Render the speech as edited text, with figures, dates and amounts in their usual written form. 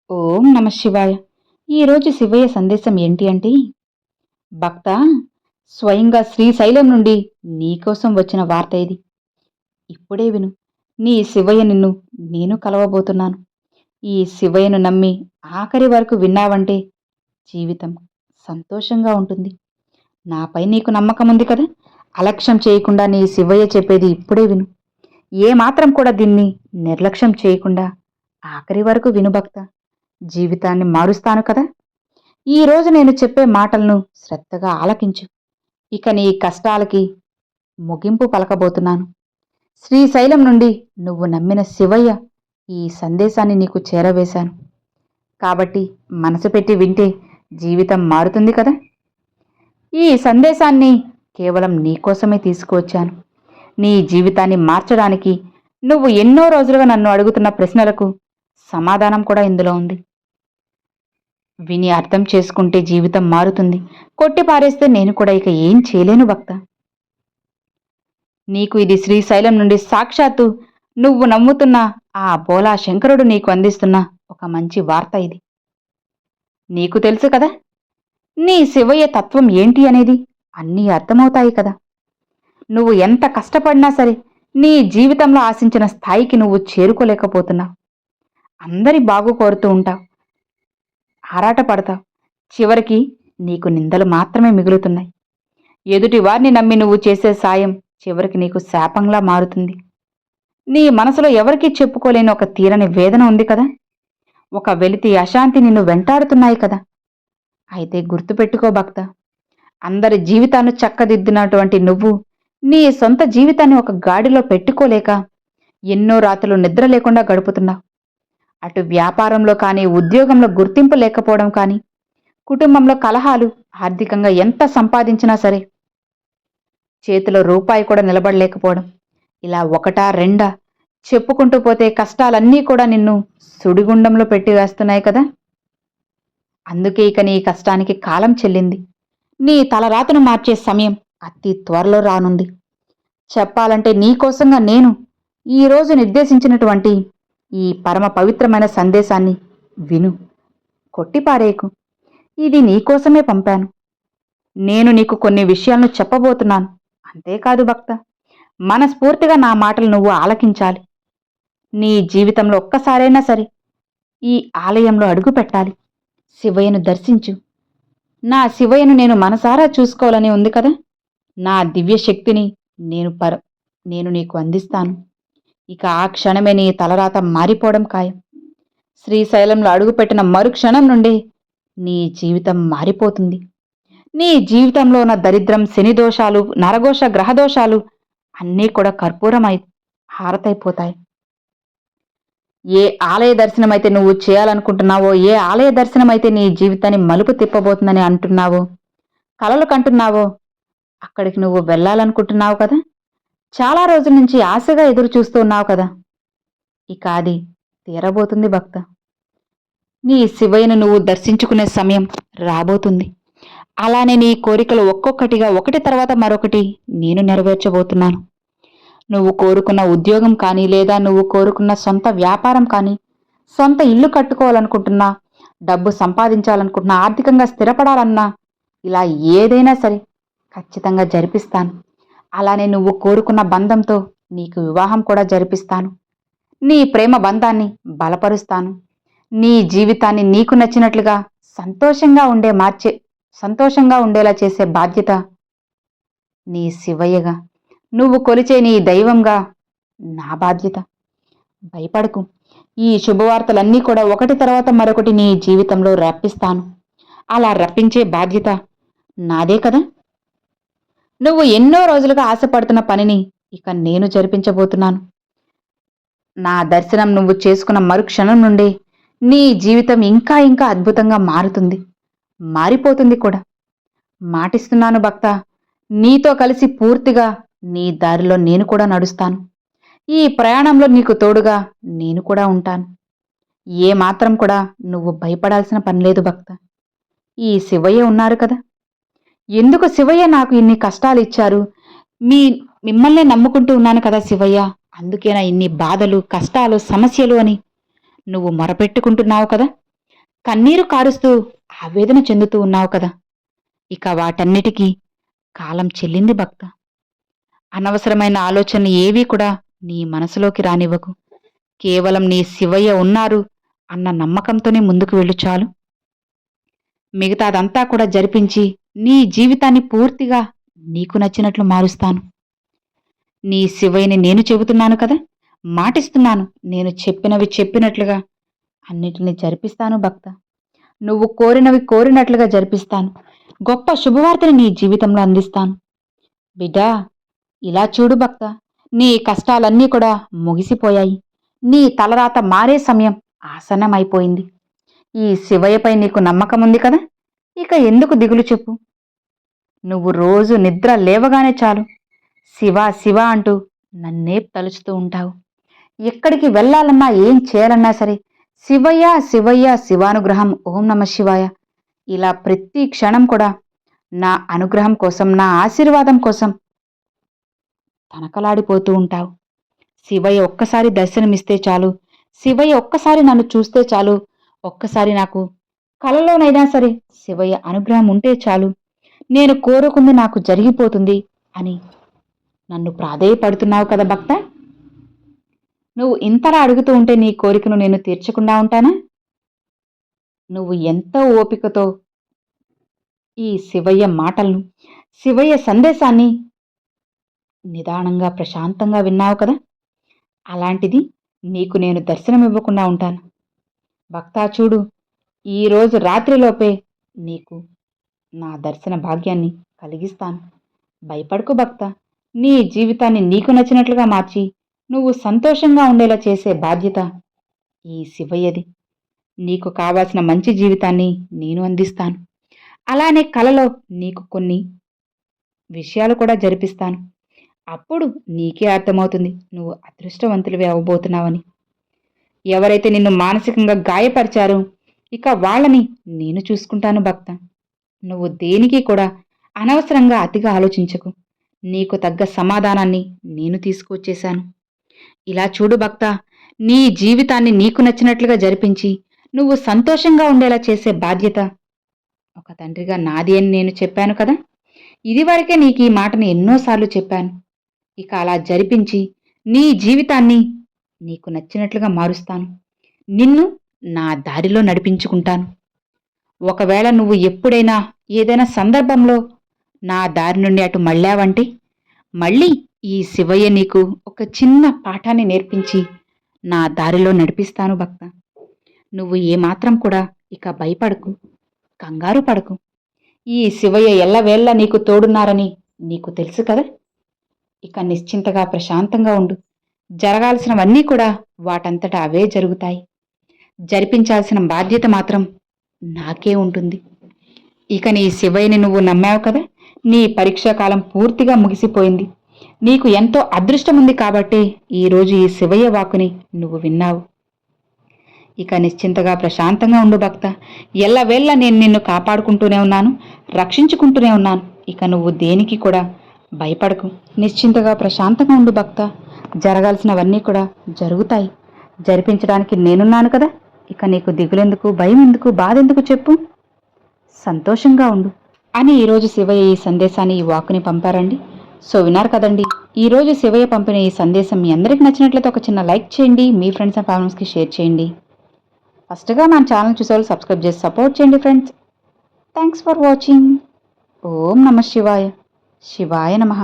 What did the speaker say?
ఓం నమ శివాయ. ఈరోజు శివయ్య సందేశం ఏంటి అంటే, భక్త, స్వయంగా శ్రీశైలం నుండి నీకోసం వచ్చిన వార్త ఇది. ఇప్పుడే విను. నీ శివయ్య నిన్ను నేను కలవబోతున్నాను. ఈ శివయ్యను నమ్మి ఆఖరి వరకు విన్నావంటే జీవితం సంతోషంగా ఉంటుంది. నాపై నీకు నమ్మకం ఉంది కదా. అలక్ష్యం చేయకుండా నీ శివయ్య చెప్పేది ఇప్పుడే విను. ఏమాత్రం కూడా దీన్ని నిర్లక్ష్యం చేయకుండా ఆఖరి వరకు విను భక్త. జీవితాన్ని మారుస్తాను కదా. ఈరోజు నేను చెప్పే మాటలను శ్రద్ధగా ఆలకించు. ఇక నీ కష్టాలకి ముగింపు పలకబోతున్నాను. శ్రీశైలం నుండి నువ్వు నమ్మిన శివయ్య ఈ సందేశాన్ని నీకు చేరవేశాను. కాబట్టి మనసు పెట్టి వింటే జీవితం మారుతుంది కదా. ఈ సందేశాన్ని కేవలం నీకోసమే తీసుకువచ్చాను. నీ జీవితాన్ని మార్చడానికి నువ్వు ఎన్నో రోజులుగా నన్ను అడుగుతున్న ప్రశ్నలకు సమాధానం కూడా ఇందులో ఉంది. విని అర్థం చేసుకుంటే జీవితం మారుతుంది. కొట్టి పారేస్తే నేను కూడా ఇక ఏం చేయలేను భక్త. నీకు ఇది శ్రీశైలం నుండి సాక్షాత్తు నువ్వు నమ్ముతున్న ఆ బోలా శంకరుడు నీకు అందిస్తున్న ఒక మంచి వార్త ఇది. నీకు తెలుసు కదా, నీ శివయ్య తత్వం ఏంటి అనేది అన్నీ అర్థమవుతాయి కదా. నువ్వు ఎంత కష్టపడినా సరే నీ జీవితంలో ఆశించిన స్థాయికి నువ్వు చేరుకోలేకపోతున్నావు. అందరి బాగు కోరుతూ ఉంటావు, ఆరాటపడతావు. చివరికి నీకు నిందలు మాత్రమే మిగులుతున్నాయి. ఎదుటి వారిని నమ్మి నువ్వు చేసే సాయం చివరికి నీకు శాపంలా మారుతుంది. నీ మనసులో ఎవరికీ చెప్పుకోలేని ఒక తీరని వేదన ఉంది కదా. ఒక వెలితి అశాంతి నిన్ను వెంటాడుతున్నాయి కదా. అయితే గుర్తుపెట్టుకో భక్త, అందరి జీవితాన్ని చక్కదిద్దినటువంటి నువ్వు నీ సొంత జీవితాన్ని ఒక గాడిలో పెట్టుకోలేక ఎన్నో రాత్రులు నిద్ర లేకుండా గడుపుతున్నావు. అటు వ్యాపారంలో కానీ, ఉద్యోగంలో గుర్తింపు లేకపోవడం కానీ, కుటుంబంలో కలహాలు, ఆర్థికంగా ఎంత సంపాదించినా సరే చేతిలో రూపాయి కూడా నిలబడలేకపోవడం, ఇలా ఒకటా రెండా చెప్పుకుంటూ పోతే కష్టాలన్నీ కూడా నిన్ను సుడిగుండంలో పెట్టి వేస్తున్నాయి కదా. అందుకే ఇక నీ కష్టానికి కాలం చెల్లింది. నీ తలరాతను మార్చే సమయం అతి త్వరలో రానుంది. చెప్పాలంటే నీకోసంగా నేను ఈరోజు నిర్దేశించినటువంటి ఈ పరమ పవిత్రమైన సందేశాన్ని విను. కొట్టిపారేకు. ఇది నీకోసమే పంపాను. నేను నీకు కొన్ని విషయాలను చెప్పబోతున్నాను. అంతేకాదు భక్త, మనస్ఫూర్తిగా నా మాటలు నువ్వు ఆలకించాలి. నీ జీవితంలో ఒక్కసారైనా సరే ఈ ఆలయంలో అడుగు పెట్టాలి. శివయ్యను దర్శించు. నా శివయ్యను నేను మనసారా చూసుకోవాలని ఉంది కదా. నా దివ్య శక్తిని నేను నీకు అందిస్తాను. ఇక ఆ క్షణమే నీ తలరాత మారిపోవడం ఖాయం. శ్రీశైలంలో అడుగుపెట్టిన మరుక్షణం నుండి నీ జీవితం మారిపోతుంది. నీ జీవితంలో ఉన్న దరిద్రం, శనిదోషాలు, నరఘోష, గ్రహదోషాలు అన్నీ కూడా కర్పూరమై హారతైపోతాయి. ఏ ఆలయ దర్శనమైతే నువ్వు చేయాలనుకుంటున్నావో, ఏ ఆలయ దర్శనమైతే నీ జీవితాన్ని మలుపు తిప్పబోతుందని అంటున్నావో, కలలు కంటున్నావో, అక్కడికి నువ్వు వెళ్ళాలనుకుంటున్నావు కదా. చాలా రోజుల నుంచి ఆశగా ఎదురు చూస్తూ ఉన్నావు కదా. ఇక అది తీరబోతుంది భక్త. నీ శివయ్యను నువ్వు దర్శించుకునే సమయం రాబోతుంది. అలానే నీ కోరికలు ఒక్కొక్కటిగా ఒకటి తర్వాత మరొకటి నేను నెరవేర్చబోతున్నాను. నువ్వు కోరుకున్న ఉద్యోగం కానీ, లేదా నువ్వు కోరుకున్న సొంత వ్యాపారం కానీ, సొంత ఇల్లు కట్టుకోవాలనుకుంటున్నా, డబ్బు సంపాదించాలనుకుంటున్నా, ఆర్థికంగా స్థిరపడాలన్నా, ఇలా ఏదైనా సరే ఖచ్చితంగా జరిపిస్తాను. అలానే నువ్వు కోరుకున్న బంధంతో నీకు వివాహం కూడా జరిపిస్తాను. నీ ప్రేమ బంధాన్ని బలపరుస్తాను. నీ జీవితాన్ని నీకు నచ్చినట్లుగా సంతోషంగా ఉండేలా చేసే బాధ్యత నీ శివయ్యగా, నువ్వు కొలిచే నీ దైవంగా నా బాధ్యత. భయపడకు. ఈ శుభవార్తలన్నీ కూడా ఒకటి తర్వాత మరొకటి నీ జీవితంలో రప్పిస్తాను. అలా రప్పించే బాధ్యత నాదే కదా. నువ్వు ఎన్నో రోజులుగా ఆశపడుతున్న పనిని ఇక నేను జరిపించబోతున్నాను. నా దర్శనం నువ్వు చేసుకున్న మరుక్షణం నుండి నీ జీవితం ఇంకా ఇంకా అద్భుతంగా మారుతుంది, మారిపోతుంది కూడా. మాటిస్తున్నాను భక్త, నీతో కలిసి పూర్తిగా నీ దారిలో నేను కూడా నడుస్తాను. ఈ ప్రయాణంలో నీకు తోడుగా నేను కూడా ఉంటాను. ఏ మాత్రం కూడా నువ్వు భయపడాల్సిన పనిలేదు భక్త. ఈ శివయ్య ఉన్నారు కదా. ఎందుకు శివయ్య నాకు ఇన్ని కష్టాలు ఇచ్చారు? మిమ్మల్నే నమ్ముకుంటూ ఉన్నాను కదా శివయ్య, అందుకేనా ఇన్ని బాధలు, కష్టాలు, సమస్యలు అని నువ్వు మొరపెట్టుకుంటున్నావు కదా. కన్నీరు కారుస్తూ ఆవేదన చెందుతూ ఉన్నావు కదా. ఇక వాటన్నిటికీ కాలం చెల్లింది భక్త. అనవసరమైన ఆలోచనలు ఏవీ కూడా నీ మనసులోకి రానివ్వకు. కేవలం నీ శివయ్య ఉన్నారు అన్న నమ్మకంతోనే ముందుకు వెళ్ళు చాలు. మిగతాదంతా కూడా జరిపించి నీ జీవితాన్ని పూర్తిగా నీకు నచ్చినట్లు మారుస్తాను. నీ శివయ్యని నేను చెబుతున్నాను కదా, మాటిస్తున్నాను. నేను చెప్పినవి చెప్పినట్లుగా అన్నిటిని జరిపిస్తాను భక్త. నువ్వు కోరినవి కోరినట్లుగా జరిపిస్తాను. గొప్ప శుభవార్తని నీ జీవితంలో అందిస్తాను. బిడ్డా, ఇలా చూడు భక్త, నీ కష్టాలన్నీ కూడా ముగిసిపోయాయి. నీ తలరాత మారే సమయం ఆసన్నమైపోయింది. ఈ శివయ్యపై నీకు నమ్మకం ఉంది కదా, ఇక ఎందుకు దిగులు చెప్పు. నువ్వు రోజు నిద్ర లేవగానే చాలు శివ శివ అంటూ నన్నే తలుచుతూ ఉంటావు. ఎక్కడికి వెళ్ళాలన్నా ఏం చేయాలన్నా సరే శివయ్య శివయ్య శివానుగ్రహం, ఓం నమ శివాయ, ఇలా ప్రతి క్షణం కూడా నా అనుగ్రహం కోసం, నా ఆశీర్వాదం కోసం తనకలాడిపోతూ ఉంటావు. శివయ్య ఒక్కసారి దర్శనమిస్తే చాలు, శివయ్య ఒక్కసారి నన్ను చూస్తే చాలు, ఒక్కసారి నాకు కలలోనైనా సరే శివయ్య అనుగ్రహం ఉంటే చాలు, నేను కోరుకుంది నాకు జరిగిపోతుంది అని నన్ను ప్రాధేయపడుతున్నావు కదా భక్త. నువ్వు ఇంతలా అడుగుతూ ఉంటే నీ కోరికను నేను తీర్చకుండా ఉంటానా? నువ్వు ఎంతో ఓపికతో ఈ శివయ్య మాటలను, శివయ్య సందేశాన్ని నిదానంగా ప్రశాంతంగా విన్నావు కదా, అలాంటిది నీకు నేను దర్శనమివ్వకుండా ఉంటాను. భక్తా చూడు, ఈరోజు రాత్రిలోపే నీకు నా దర్శన భాగ్యాన్ని కలిగిస్తాను. భయపడకు భక్త. నీ జీవితాన్ని నీకు నచ్చినట్లుగా మార్చి నువ్వు సంతోషంగా ఉండేలా చేసే బాధ్యత ఈ శివయ్యది. నీకు కావాల్సిన మంచి జీవితాన్ని నేను అందిస్తాను. అలానే కలలో నీకు కొన్ని విషయాలు కూడా జరిపిస్తాను. అప్పుడు నీకే అర్థమవుతుంది నువ్వు అదృష్టవంతులవే అవ్వబోతున్నావని. ఎవరైతే నిన్ను మానసికంగా గాయపరిచారో ఇక వాళ్ళని నేను చూసుకుంటాను భక్త. నువ్వు దేనికి కూడా అనవసరంగా అతిగా ఆలోచించకు. నీకు తగ్గ సమాధానాన్ని నేను తీసుకువచ్చేశాను. ఇలా చూడు భక్త, నీ జీవితాన్ని నీకు నచ్చినట్లుగా జరిపించి నువ్వు సంతోషంగా ఉండేలా చేసే బాధ్యత ఒక తండ్రిగా నాది అని నేను చెప్పాను కదా. ఇదివరకే నీకు ఈ మాటను ఎన్నోసార్లు చెప్పాను. ఇక అలా జరిపించి నీ జీవితాన్ని నీకు నచ్చినట్లుగా మారుస్తాను. నిన్ను నా దారిలో నడిపించుకుంటాను. ఒకవేళ నువ్వు ఎప్పుడైనా ఏదైనా సందర్భంలో నా దారి నుండి అటు మళ్ళావంటే మళ్ళీ ఈ శివయ్య నీకు ఒక చిన్న పాఠాన్ని నేర్పించి నా దారిలో నడిపిస్తాను భక్త. నువ్వు ఏమాత్రం కూడా ఇక భయపడకు, కంగారు పడకు. ఈ శివయ్య ఎల్లవేళలా నీకు తోడున్నారని నీకు తెలుసు కదా. ఇక నిశ్చింతగా ప్రశాంతంగా ఉండు. జరగాల్సినవన్నీ కూడా వాటంతట అవే జరుగుతాయి. జరిపించాల్సిన బాధ్యత మాత్రం నాకే ఉంటుంది. ఇక నీ శివయ్యని నువ్వు నమ్మావు కదా, నీ పరీక్షాకాలం పూర్తిగా ముగిసిపోయింది. నీకు ఎంతో అదృష్టం ఉంది కాబట్టి ఈరోజు ఈ శివయ్య వాక్కుని నువ్వు విన్నావు. ఇక నిశ్చింతగా ప్రశాంతంగా ఉండు భక్త. ఎల్లవేళ నేను నిన్ను కాపాడుకుంటూనే ఉన్నాను, రక్షించుకుంటూనే ఉన్నాను. ఇక నువ్వు దేనికి కూడా భయపడకు. నిశ్చింతగా ప్రశాంతంగా ఉండు భక్త. జరగాల్సినవన్నీ కూడా జరుగుతాయి. జరిపించడానికి నేనున్నాను కదా. ఇక నీకు దిగులెందుకు, భయం ఎందుకు, బాధ ఎందుకు చెప్పు. సంతోషంగా ఉండు అని ఈరోజు శివయ్య ఈ సందేశాన్ని, ఈ వాక్కుని పంపారండి. సో విన్నారు కదండి, ఈరోజు శివయ్య పంపిన ఈ సందేశం మీ అందరికి నచ్చినట్లయితే ఒక చిన్న లైక్ చేయండి, మీ ఫ్రెండ్స్ అండ్ ఫ్యామిలీస్కి షేర్ చేయండి. ఫస్ట్గా మన ఛానల్ చూసేవాళ్ళు సబ్స్క్రైబ్ చేసి సపోర్ట్ చేయండి ఫ్రెండ్స్. Thanks for watching. ఓం నమ శివాయ. శివాయ నమః.